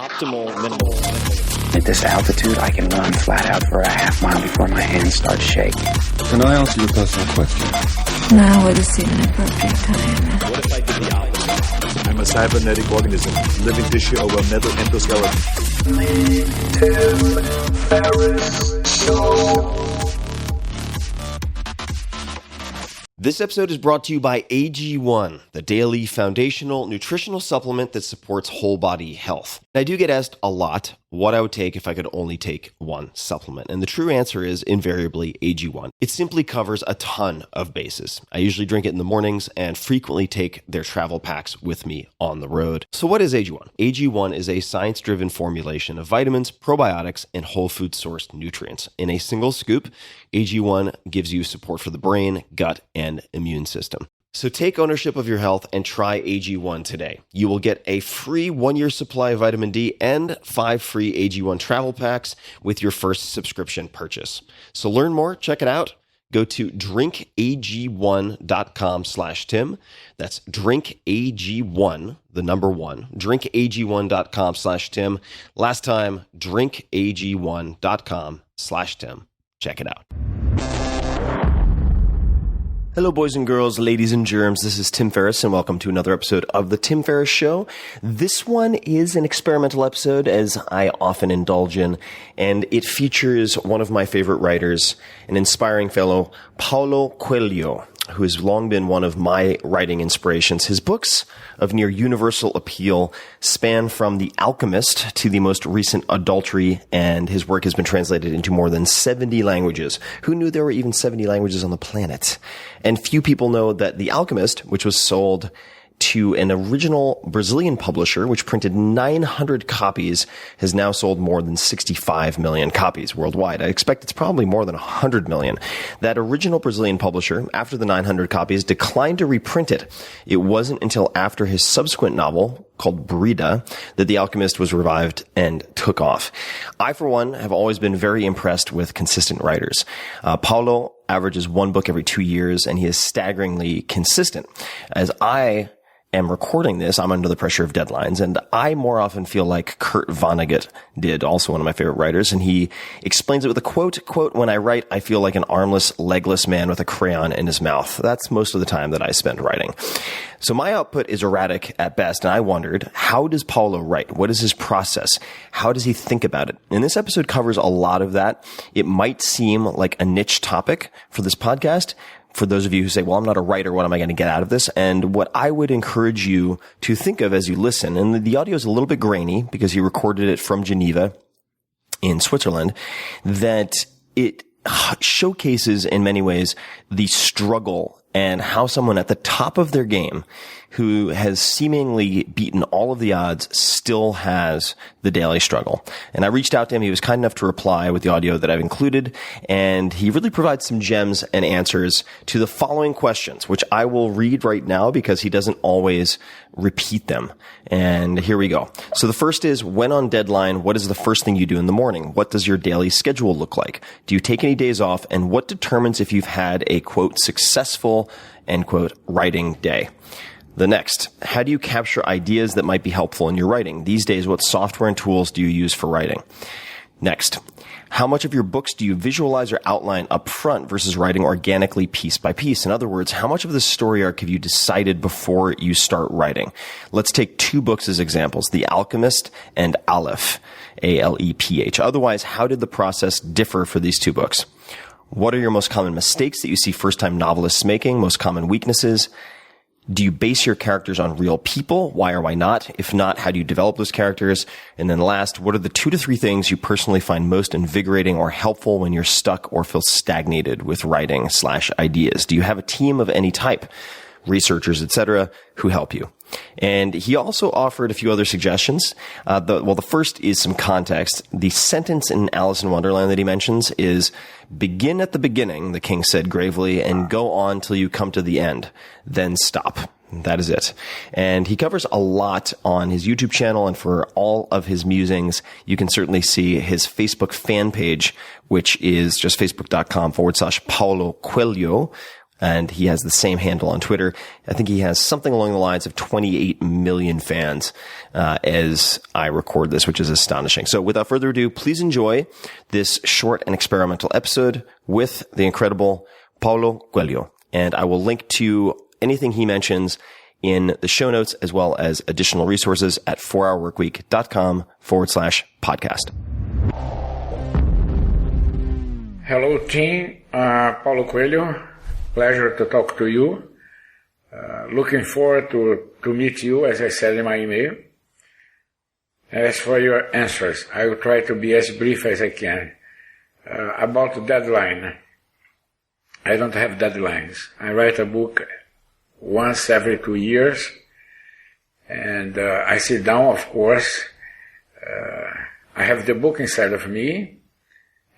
optimal minimal. At this altitude, I can run flat out for a half mile before my hands start shaking. Can I ask you a personal question? Now would seem an appropriate time. What if I did the opposite? I'm a cybernetic organism, living tissue over metal endoskeleton. This episode is brought to you by AG1, the daily foundational nutritional supplement that supports whole body health. And I do get asked a lot what I would take if I could only take one supplement. And the true answer is invariably AG1. It simply covers a ton of bases. I usually drink it in the mornings and frequently take their travel packs with me on the road. So what is AG1? AG1 is a science-driven formulation of vitamins, probiotics, and whole food sourced nutrients. In a single scoop, AG1 gives you support for the brain, gut, and immune system. So take ownership of your health and try AG1 today. You will get a free 1-year supply of vitamin D and 5 free AG1 travel packs with your first subscription purchase. So learn more, check it out. Go to drinkag1.com/Tim. That's drinkag1, the number 1, drinkag1.com/Tim. Last time, drinkag1.com/Tim. Check it out. Hello, boys and girls, ladies and germs. This is Tim Ferriss, and welcome to another episode of The Tim Ferriss Show. This one is an experimental episode, as I often indulge in, and it features one of my favorite writers, an inspiring fellow, Paulo Coelho, who has long been one of my writing inspirations. His books of near universal appeal span from The Alchemist to the most recent Adultery, and his work has been translated into more than 70 languages. Who knew there were even 70 languages on the planet? And few people know that The Alchemist, which was sold to an original Brazilian publisher, which printed 900 copies, has now sold more than 65 million copies worldwide. I expect it's probably more than 100 million. That original Brazilian publisher, after the 900 copies, declined to reprint it. It wasn't until after his subsequent novel, called Brida, that The Alchemist was revived and took off. I, for one, have always been very impressed with consistent writers. Paulo averages one book every 2 years, and he is staggeringly consistent. As I am recording this, I'm under the pressure of deadlines, and I more often feel like Kurt Vonnegut did, also one of my favorite writers, and he explains it with a quote, "When I write, I feel like an armless, legless man with a crayon in his mouth." That's most of the time that I spend writing. So my output is erratic at best, and I wondered, how does Paulo write? What is his process? How does he think about it? And this episode covers a lot of that. It might seem like a niche topic for this podcast, for those of you who say, well, I'm not a writer, what am I going to get out of this? And what I would encourage you to think of as you listen, and the audio is a little bit grainy because he recorded it from Geneva in Switzerland, that it showcases in many ways the struggle and how someone at the top of their game who has seemingly beaten all of the odds still has the daily struggle. And I reached out to him. He was kind enough to reply with the audio that I've included, and he really provides some gems and answers to the following questions, which I will read right now because he doesn't always repeat them. And here we go. So the first is, when on deadline, what is the first thing you do in the morning? What does your daily schedule look like? Do you take any days off? And what determines if you've had a, quote, successful, end quote, writing day? The next, how do you capture ideas that might be helpful in your writing? These days, what software and tools do you use for writing? Next, how much of your books do you visualize or outline up front versus writing organically piece by piece? In other words, how much of the story arc have you decided before you start writing? Let's take 2 books as examples, The Alchemist and Aleph, Aleph. Otherwise, how did the process differ for these 2 books? What are your most common mistakes that you see first-time novelists making, most common weaknesses? Do you base your characters on real people? Why or why not? If not, how do you develop those characters? And then last, what are the 2 to 3 things you personally find most invigorating or helpful when you're stuck or feel stagnated with writing/ideas? Do you have a team of any type, researchers, etc., who help you? And he also offered a few other suggestions. The first is some context. The sentence in Alice in Wonderland that he mentions is, "Begin at the beginning," the king said gravely, "and go on till you come to the end. Then stop." That is it. And he covers a lot on his YouTube channel, and for all of his musings, you can certainly see his Facebook fan page, which is just facebook.com/Paulo Coelho. and he has the same handle on Twitter. I think he has something along the lines of 28 million fans as I record this, which is astonishing. So without further ado, please enjoy this short and experimental episode with the incredible Paulo Coelho. And I will link to anything he mentions in the show notes, as well as additional resources at 4hourworkweek.com/podcast. Hello, team. Paulo Coelho. Pleasure to talk to you. Looking forward to meet you, as I said in my email. As for your answers, I will try to be as brief as I can. About the deadline, I don't have deadlines. I write a book once every 2 years, and I sit down, of course. I have the book inside of me,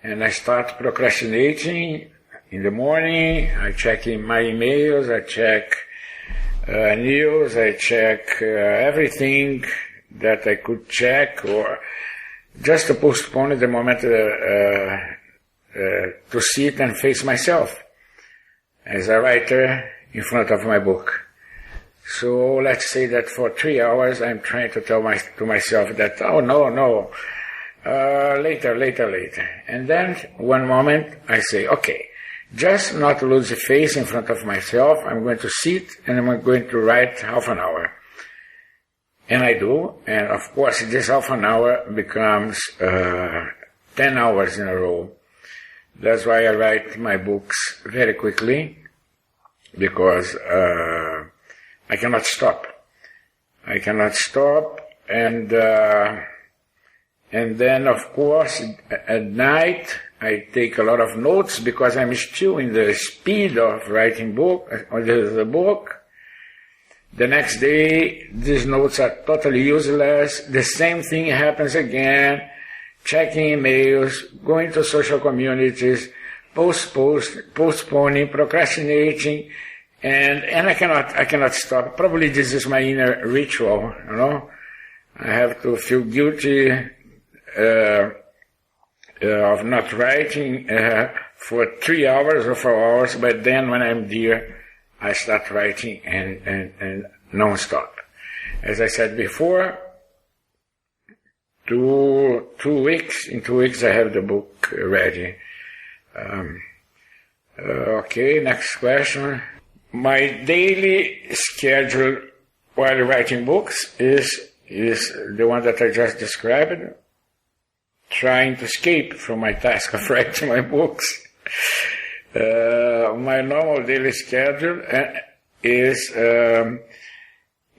and I start procrastinating in the morning. I check in my emails, I check news, I check everything that I could check, or just to postpone the moment to sit and face myself as a writer in front of my book. So let's say that for 3 hours I'm trying to tell to myself that, oh no, later. And then one moment I say, okay, just not lose the face in front of myself, I'm going to sit and I'm going to write half an hour. And I do, and of course this half an hour becomes 10 hours in a row. That's why I write my books very quickly, because I cannot stop. And then, of course, at night I take a lot of notes because I'm still in the speed of writing the book. The next day, these notes are totally useless. The same thing happens again. Checking emails, going to social communities, postponing, procrastinating, and I cannot stop. Probably this is my inner ritual, you know. I have to feel guilty of not writing for 3 hours or 4 hours, but then when I'm there, I start writing and non-stop. As I said before, in 2 weeks I have the book ready. Okay, next question. My daily schedule while writing books is the one that I just described, trying to escape from my task of writing my books. My normal daily schedule is in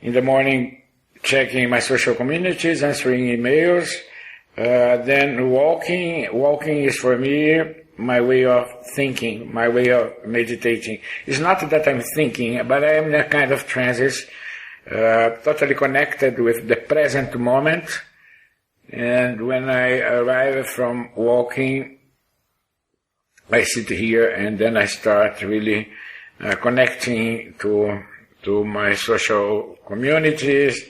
the morning checking my social communities, answering emails, then walking. Walking is for me my way of thinking, my way of meditating. It's not that I'm thinking, but I am in a kind of trances, totally connected with the present moment. And when I arrive from walking, I sit here and then I start really connecting to my social communities.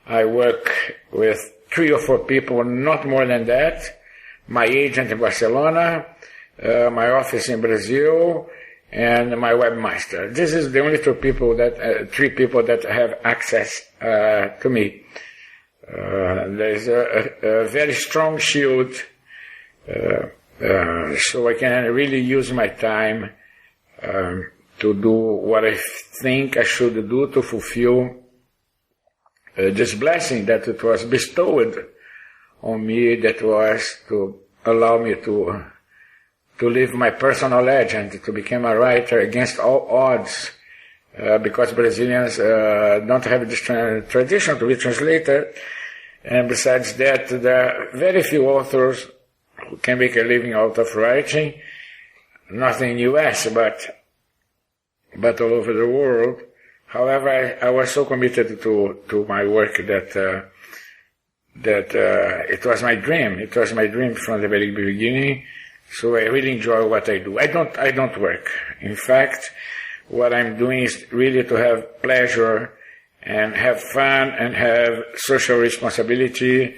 I work with 3 or 4 people, not more than that. My agent in Barcelona, my office in Brazil, and my webmaster. This is the only 3 people that have access to me. There is a very strong shield, so I can really use my time to do what I think I should do to fulfill this blessing that it was bestowed on me, that was to allow me to live my personal legend, to become a writer against all odds, because Brazilians don't have this tradition to be translated, and besides that, there are very few authors who can make a living out of writing, not in the US, but all over the world. However, I was so committed to my work that it was my dream. It was my dream from the very beginning. So I really enjoy what I do. I don't work. In fact, what I'm doing is really to have pleasure and have fun and have social responsibility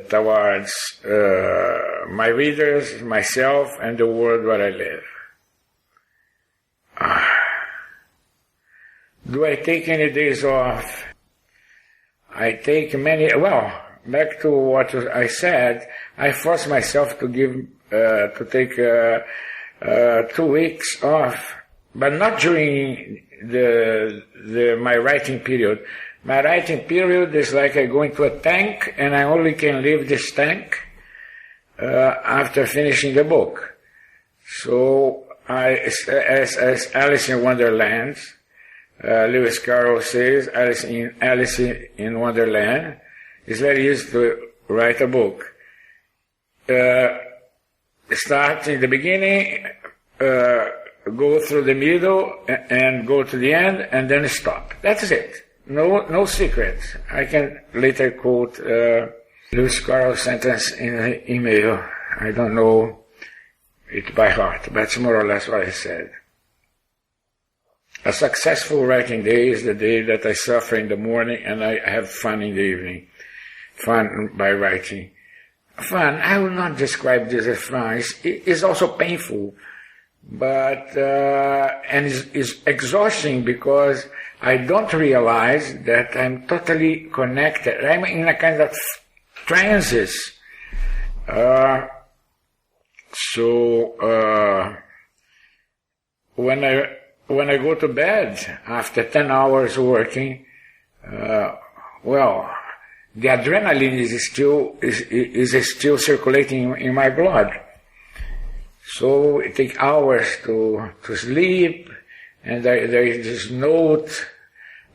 towards my readers, myself, and the world where I live. Do I take any days off? I take many, back to what I said, I force myself to take 2 weeks off, but not during my writing period. My writing period is like I go into a tank, and I only can leave this tank after finishing the book. So, as Alice in Wonderland, Lewis Carroll says, Alice in Wonderland, it's very easy to write a book. Start in the beginning, go through the middle, and go to the end, and then stop. That's it. No secret. I can later quote Lewis Carroll's sentence in an email. I don't know it by heart, but it's more or less what I said. A successful writing day is the day that I suffer in the morning and I have fun in the evening. Fun by writing. Fun, I will not describe this as fun. It's also painful, but and is exhausting because I don't realize that I'm totally connected. I'm in a kind of trances. When I go to bed after 10 hours working, the adrenaline is still circulating in my blood. So it takes hours to sleep, and there is this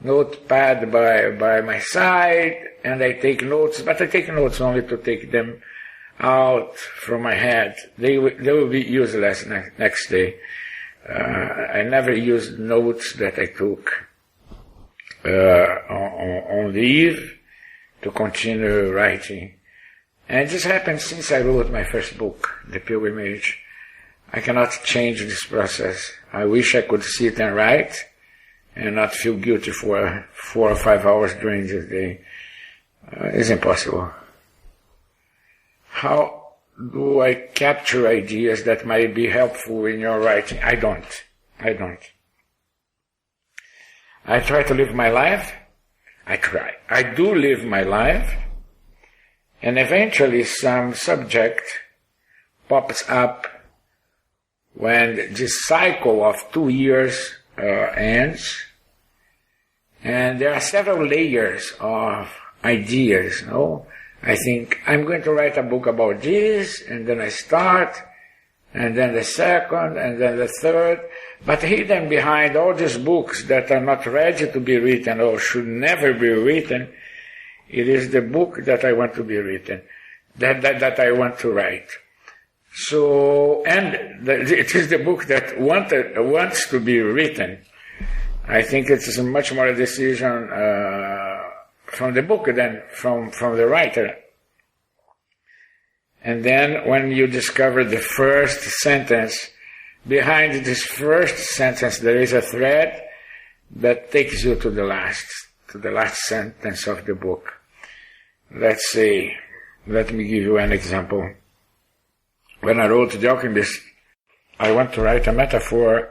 notepad by my side, and I take notes, but I take notes only to take them out from my head. They will be useless next day. I never used notes that I took on leave to continue writing. And this happened since I wrote my first book, The Pilgrimage. I cannot change this process. I wish I could sit and write and not feel guilty for 4 or 5 hours during the day. It's impossible. How do I capture ideas that might be helpful in your writing? I don't. I try to live my life. I do live my life. And eventually some subject pops up when this cycle of 2 years ends. And there are several layers of ideas, I think, I'm going to write a book about this, and then I start, and then the second, and then the third. But hidden behind all these books that are not ready to be written or should never be written, it is the book that I want to be written, that I want to write. So, and it is the book that wants to be written. I think it is much more a decision from the book than from the writer. And then when you discover the first sentence, behind this first sentence there is a thread that takes you to the last sentence of the book. Let's say, let me give you an example. When I wrote The Alchemist, I want to write a metaphor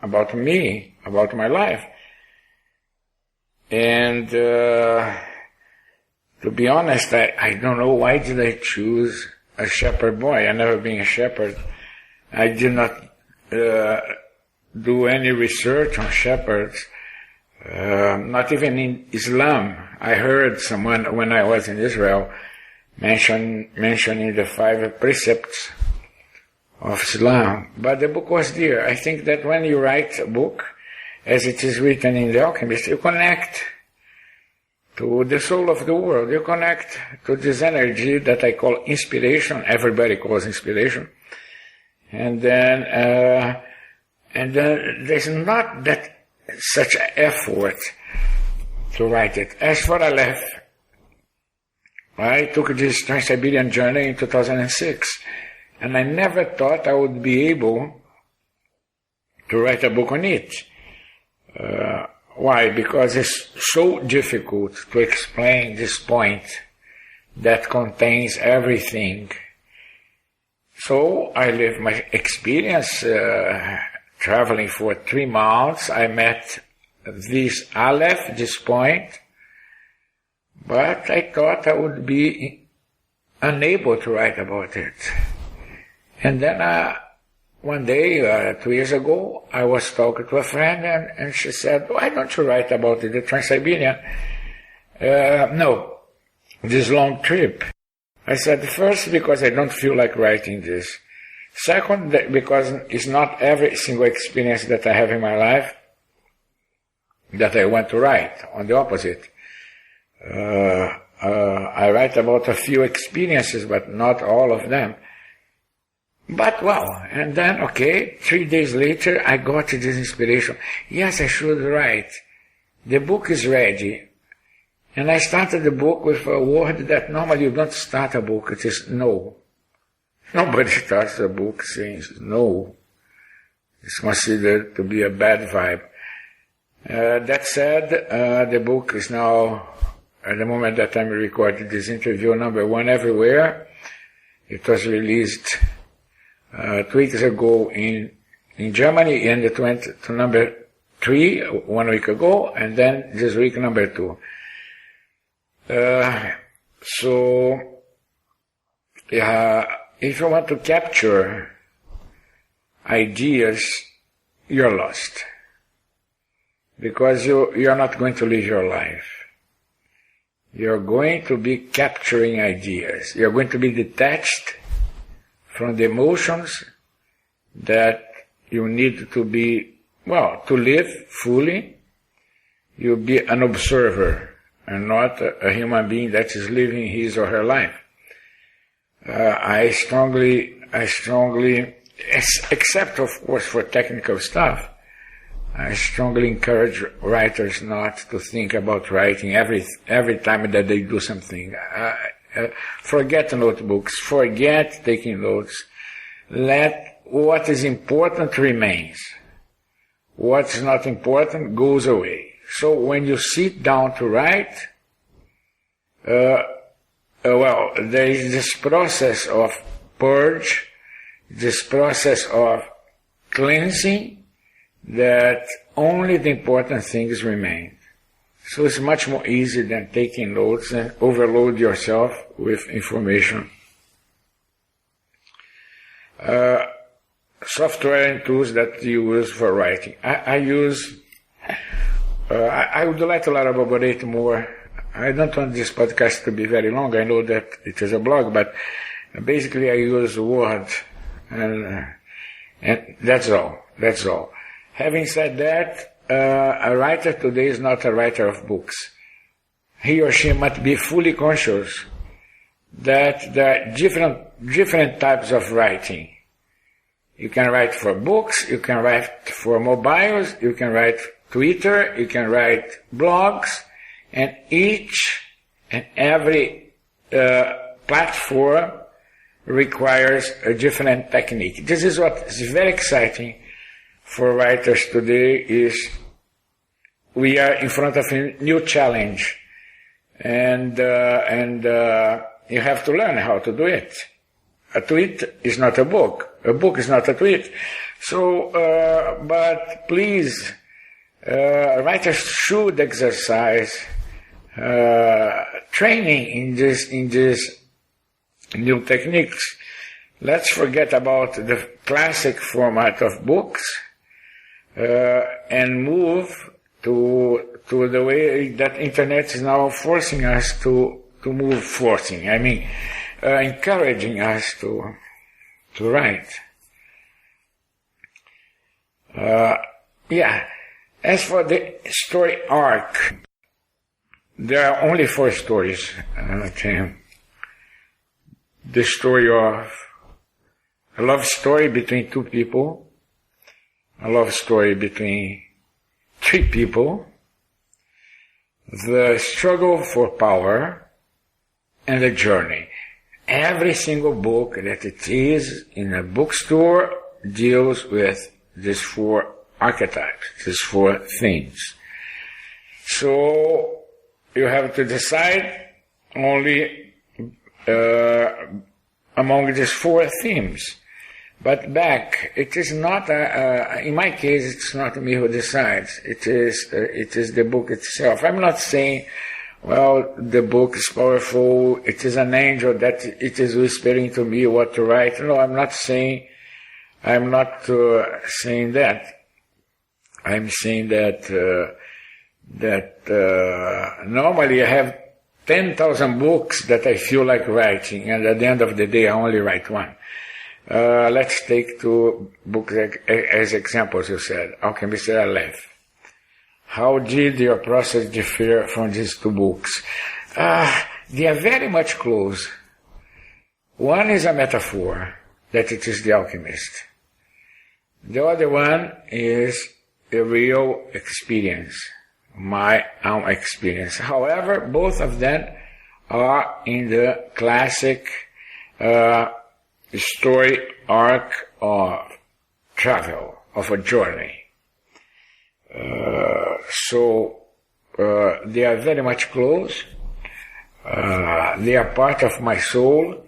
about me, about my life. And to be honest, I don't know why did I choose a shepherd boy. I never been a shepherd. I did not do any research on shepherds, not even in Islam. I heard someone when I was in Israel mentioning the 5 precepts of Islam, but the book was there. I think that when you write a book, as it is written in The Alchemist, you connect to the soul of the world. You connect to this energy that I call inspiration. Everybody calls inspiration. And then there's not that such effort to write it. As for Aleph, I took this Trans-Siberian journey in 2006, and I never thought I would be able to write a book on it. Why? Because it's so difficult to explain this point that contains everything. So I lived my experience traveling for 3 months. I met this aleph, this point, but I thought I would be unable to write about it. And then one day, 2 years ago, I was talking to a friend, and she said, "Why don't you write about the Trans-Siberian? No, this long trip." I said, first, because I don't feel like writing this. Second, because it's not every single experience that I have in my life that I want to write. On the opposite. I write about a few experiences, but not all of them. But, well, and then, 3 days later, I got this inspiration. Yes, I should write. The book is ready. And I started the book with a word that normally you don't start a book. It is no. Nobody starts a book saying no. It's considered to be a bad vibe. That said, the book is now, at the moment that I'm recording this interview, #1 everywhere. It was released 2 weeks ago in Germany, and it went to #3 1 week ago, and then this week #2. If you want to capture ideas, you're lost. Because you're not going to live your life. You're going to be capturing ideas. You're going to be detached from the emotions that you need to be, to live fully. You'll be an observer and not a human being that is living his or her life. I strongly, except of course for technical stuff, I strongly encourage writers not to think about writing every time that they do something. Forget notebooks, forget taking notes. Let what is important remains. What's not important goes away. So when you sit down to write, there is this process of purge, this process of cleansing, that only the important things remain. So it's much more easy than taking notes and overload yourself with information. Software and tools that you use for writing. I would like to elaborate more. I don't want this podcast to be very long. I know that it is a blog, but basically I use Word, and that's all. That's all. Having said that, a writer today is not a writer of books. He or she must be fully conscious that there are different types of writing. You can write for books, you can write for mobiles, you can write Twitter, you can write blogs, and each and every platform requires a different technique. This is what is very exciting for writers today, is we are in front of a new challenge, and you have to learn how to do it. A tweet is not a book. A book is not a tweet. So, but please, writers should exercise training in these new techniques. Let's forget about the classic format of books and move to the way that internet is now forcing us to move. Encouraging us to write. As for the story arc, there are only 4 stories. The story of a love story between 2 people, a love story between 3 people, the struggle for power, and the journey. Every single book that it is in a bookstore deals with these 4 archetypes, these 4 themes. So you have to decide only among these 4 themes. But back, it is not, in my case, it's not me who decides. It is the book itself. I'm not saying, well, the book is powerful, it is an angel that it is whispering to me what to write. No, I'm not saying that. I'm saying that normally I have 10,000 books that I feel like writing, and at the end of the day I only write one. Let's take two books as examples, you said, Alchemist and Aleph. How did your process differ from these two books? They are very much close. One is a metaphor, that it is the Alchemist. The other one is a real experience, my own experience. However, both of them are in the classic story arc of travel, of a journey. So they are very much close. They are part of my soul.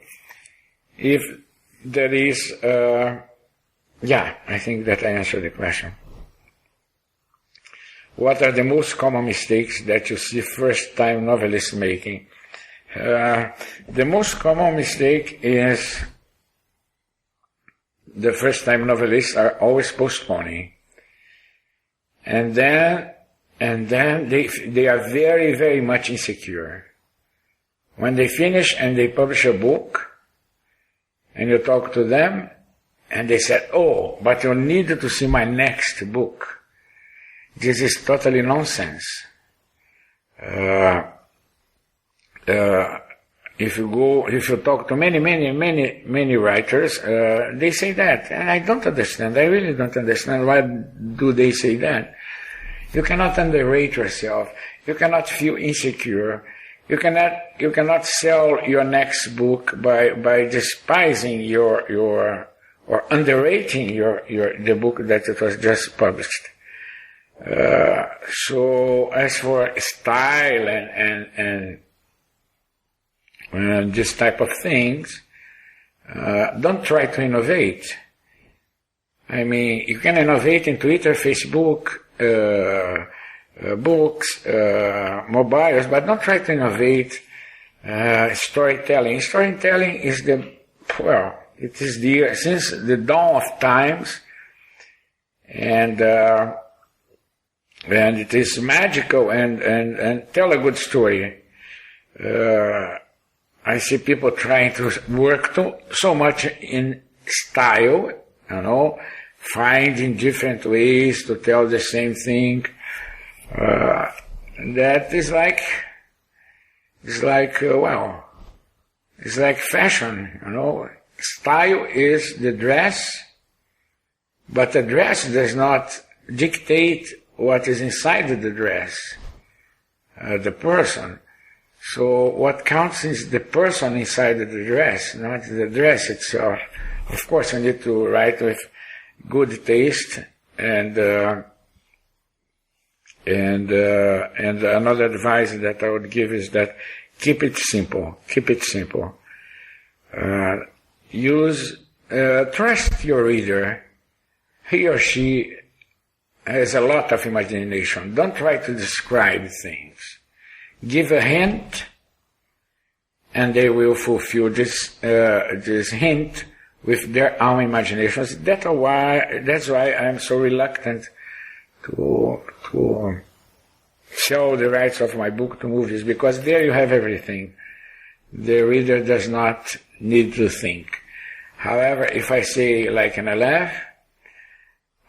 If there is, I think that I answered the question. What are the most common mistakes that you see first-time novelists making? The most common mistake is the first-time novelists are always postponing. And then they are very, very much insecure. When they finish and they publish a book, and you talk to them, and they said, oh, but you need to see my next book. This is totally nonsense. If you talk to many writers, they say that, and I don't understand. I really don't understand why do they say that. You cannot underrate yourself. You cannot feel insecure. You cannot sell your next book by despising or underrating the book that it was just published. So as for style and this type of things, don't try to innovate. I mean, you can innovate in Twitter, Facebook, books, mobiles, but don't try to innovate storytelling. Storytelling is since the dawn of times, and it is magical and tell a good story. I see people trying to work so much in style, finding different ways to tell the same thing. That is like fashion, Style is the dress, but the dress does not dictate what is inside the dress, the person. So what counts is the person inside the dress, not the dress itself. Of course, you need to write with good taste, and another advice that I would give is that keep it simple. Keep it simple. Trust your reader. He or she has a lot of imagination. Don't try to describe things. Give a hint, and they will fulfill this hint with their own imaginations. That's why I'm so reluctant to sell the rights of my book to movies, because there you have everything. The reader does not need to think. However, if I say, like in Aleph,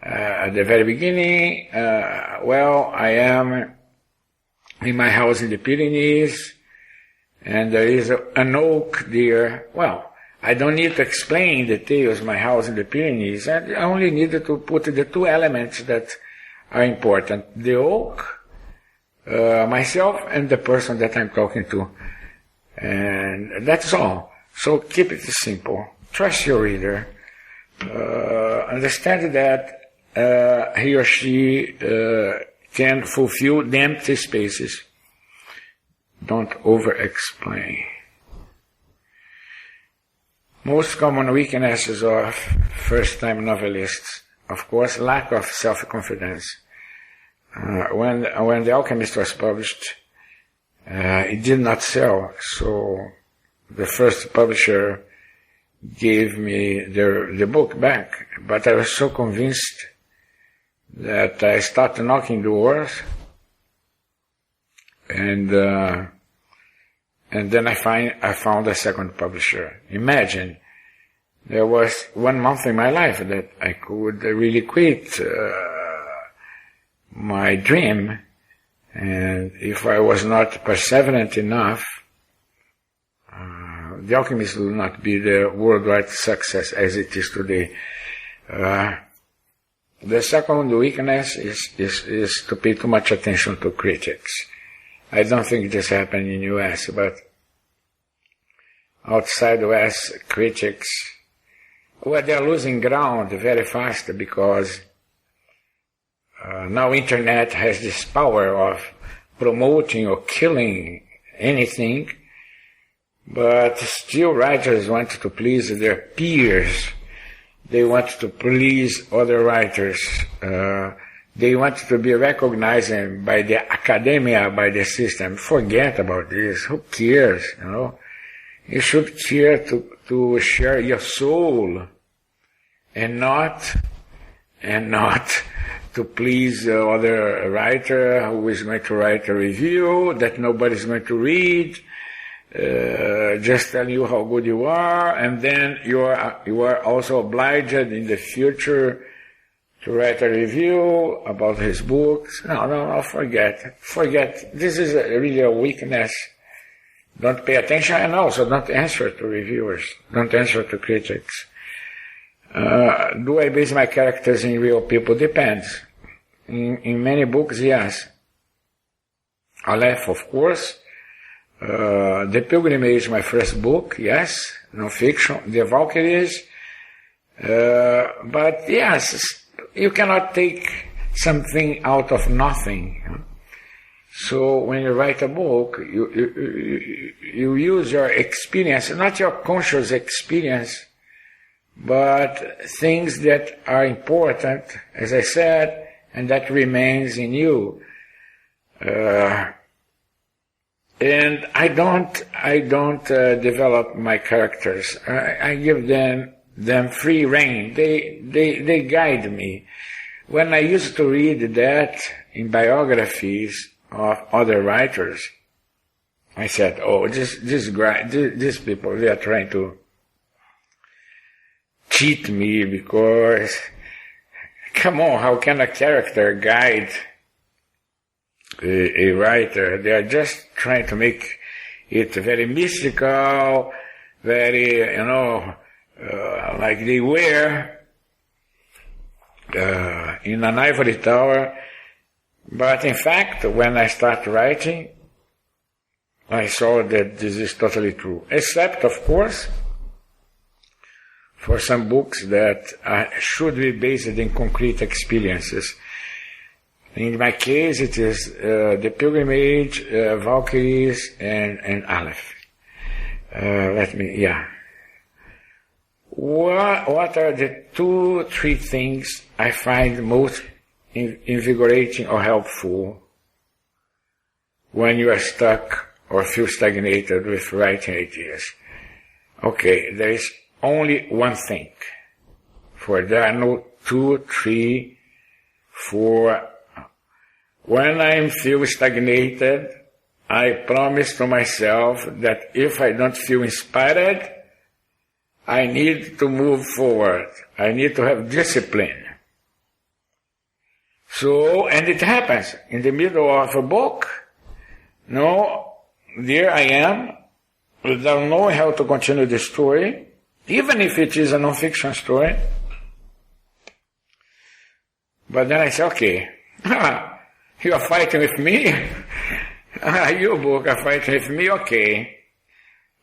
at the very beginning, I am in my house in the Pyrenees, and there is an oak there. Well, I don't need to explain in details my house in the Pyrenees. I only needed to put the two elements that are important: the oak, myself, and the person that I'm talking to. And that's all. So keep it simple. Trust your reader. Understand that he or she can fulfill the empty spaces. Don't over-explain. Most common weaknesses of first-time novelists, of course, lack of self-confidence. When The Alchemist was published, it did not sell, so the first publisher gave me the book back. But I was so convinced that I started knocking doors, and then I found a second publisher. Imagine, there was 1 month in my life that I could really quit my dream, and if I was not perseverant enough, The Alchemist will not be the worldwide success as it is today. The second weakness is to pay too much attention to critics. I don't think this happened in US, but outside US, critics, well, they're losing ground very fast because now internet has this power of promoting or killing anything, but still writers want to please their peers. They want to please other writers. They want to be recognized by the academia, by the system. Forget about this. Who cares? You should care to share your soul, and not to please other writer who is going to write a review that nobody's going to read. Just tell you how good you are, and then you are also obliged in the future to write a review about his books. No, forget. This is really a weakness. Don't pay attention, and also don't answer to reviewers. Don't answer to critics. Do I base my characters in real people? Depends. In many books, yes. Aleph, of course. The Pilgrimage, my first book, yes, non-fiction. The Valkyries, but yes, you cannot take something out of nothing. So when you write a book, you use your experience, not your conscious experience, but things that are important, as I said, and that remains in you. And I don't develop my characters. I give them free rein. They guide me. When I used to read that in biographies of other writers, I said, "Oh, these people, they are trying to cheat me because, come on, how can a character guide a writer? They are just trying to make it very mystical, very, like they were in an ivory tower." But in fact, when I started writing, I saw that this is totally true. Except, of course, for some books that should be based in concrete experiences. In my case, it is The Pilgrimage, Valkyries, and Aleph. What are the 2-3 things I find most invigorating or helpful when you are stuck or feel stagnated with writing ideas? Okay, there is only one thing. For there are no 2, 3, 4. When I feel stagnated, I promise to myself that if I don't feel inspired, I need to move forward. I need to have discipline. So, and it happens in the middle of a book. There I am, without knowing how to continue the story, even if it is a non-fiction story. But then I say, okay, you are fighting with me? Your book are fighting with me? Okay.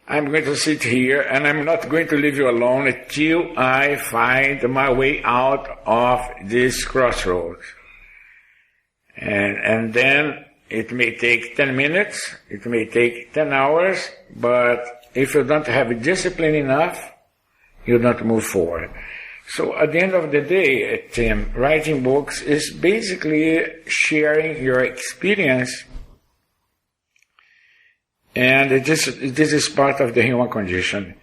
I'm going to sit here and I'm not going to leave you alone until I find my way out of this crossroads. And then it may take 10 minutes, it may take 10 hours, but if you don't have discipline enough, you don't move forward. So at the end of the day, Tim, writing books is basically sharing your experience, and this is part of the human condition.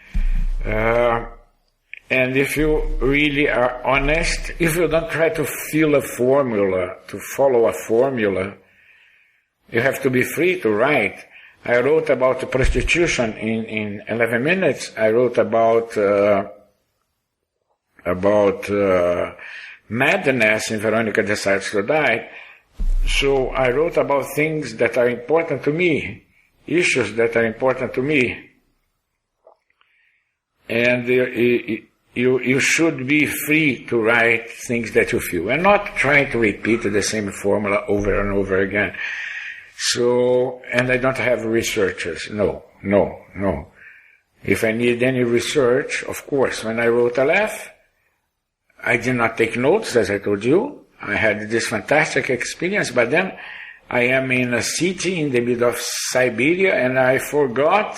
And if you really are honest, if you don't try to fill a formula, to follow a formula, you have to be free to write. I wrote about prostitution in 11 minutes. I wrote about madness in Veronica Decides to Die. So I wrote about things that are important to me, issues that are important to me. And you should be free to write things that you feel, and not try to repeat the same formula over and over again. So, and I don't have researchers. No. If I need any research, of course, when I wrote Aleph, I did not take notes, as I told you. I had this fantastic experience, but then I am in a city in the middle of Siberia, and I forgot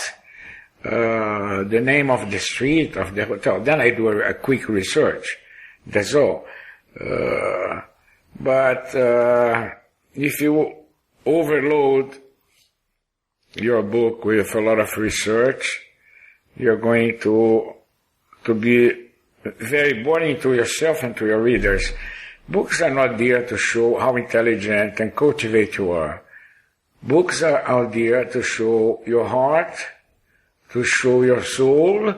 the name of the street, of the hotel. Then I do a quick research. That's all. But if you overload your book with a lot of research, you're going to be very boring to yourself and to your readers. Books are not there to show how intelligent and cultivated you are. Books are out there to show your heart, to show your soul,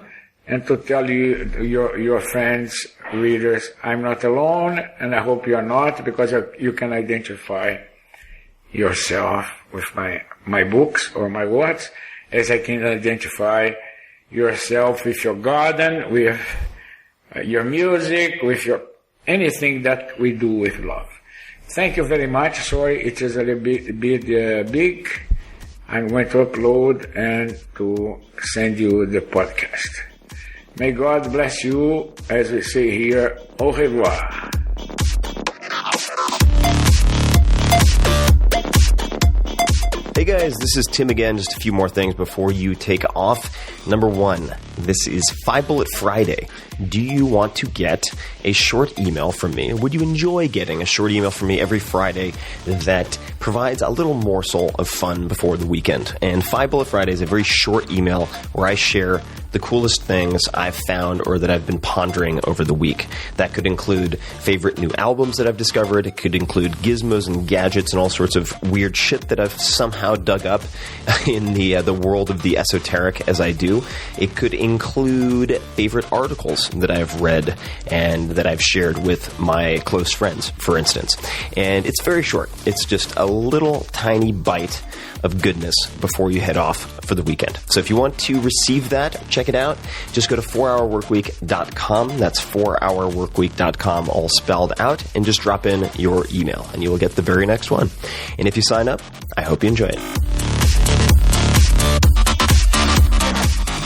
and to tell your friends, readers, I'm not alone, and I hope you are not, because you can identify yourself with my books or my words, as I can identify yourself with your garden, with your music, with anything that we do with love. Thank you very much. Sorry, it is a little bit big. I'm going to upload and to send you the podcast. May God bless you, as we say here, au revoir. Hey guys, this is Tim again. Just a few more things before you take off. Number one, this is 5 Bullet Friday. Do you want to get a short email from me? Would you enjoy getting a short email from me every Friday that provides a little morsel of fun before the weekend? And 5 Bullet Friday is a very short email where I share the coolest things I've found or that I've been pondering over the week. That could include favorite new albums that I've discovered. It could include gizmos and gadgets and all sorts of weird shit that I've somehow dug up in the world of the esoteric as I do. It could include favorite articles that I've read and that I've shared with my close friends, for instance. And it's very short. It's just a little tiny bite of goodness before you head off for the weekend. So if you want to receive that, check it out. Just go to 4hourworkweek.com. That's 4hourworkweek.com, all spelled out, and just drop in your email, and you will get the very next one. And if you sign up, I hope you enjoy it.